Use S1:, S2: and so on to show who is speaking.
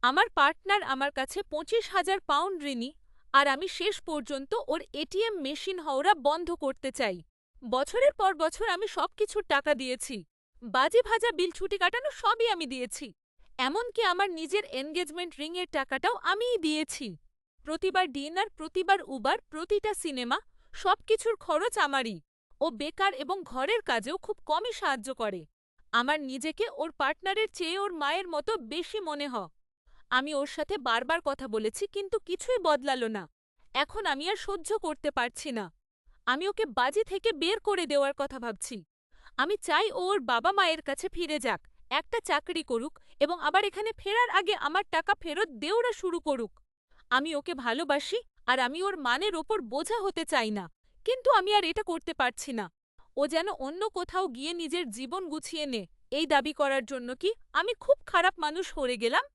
S1: আমার পার্টনার আমার কাছে ২৫,০০০ পাউন্ড ঋণী আর আমি শেষ পর্যন্ত ওর এটিএম মেশিন হওয়া বন্ধ করতে চাই। বছরের পর বছর আমি সবকিছুর টাকা দিয়েছি। বাজি ভাজা বিল ছুটি কাটানো সবই আমি দিয়েছি। এমনকি আমার নিজের এনগেজমেন্ট রিংয়ের টাকাটাও আমিই দিয়েছি। প্রতিবার ডিনার, প্রতিবার উবার, প্রতিটা সিনেমা, সবকিছুর খরচ আমারই। ও বেকার এবং ঘরের কাজেও খুব কমই সাহায্য করে। আমার নিজেকে ওর পার্টনারের চেয়ে ওর মায়ের মতো বেশি মনে হয়। আমি ওর সাথে বারবার কথা বলেছি কিন্তু কিছুই বদলালো না। এখন আমি আর সহ্য করতে পারছি না। আমি ওকে বাজি থেকে বের করে দেওয়ার কথা ভাবছি। আমি চাই ও ওর বাবা মায়ের কাছে ফিরে যাক, একটা চাকরি করুক এবং আবার এখানে ফেরার আগে আমার টাকা ফেরত দেওয়া শুরু করুক। আমি ওকে ভালোবাসি আর আমি ওর মানের ওপর বোঝা হতে চাই না, কিন্তু আমি আর এটা করতে পারছি না। ও যেন অন্য কোথাও গিয়ে নিজের জীবন গুছিয়ে নে, এই দাবি করার জন্য কি আমি খুব খারাপ মানুষ হয়ে গেলাম?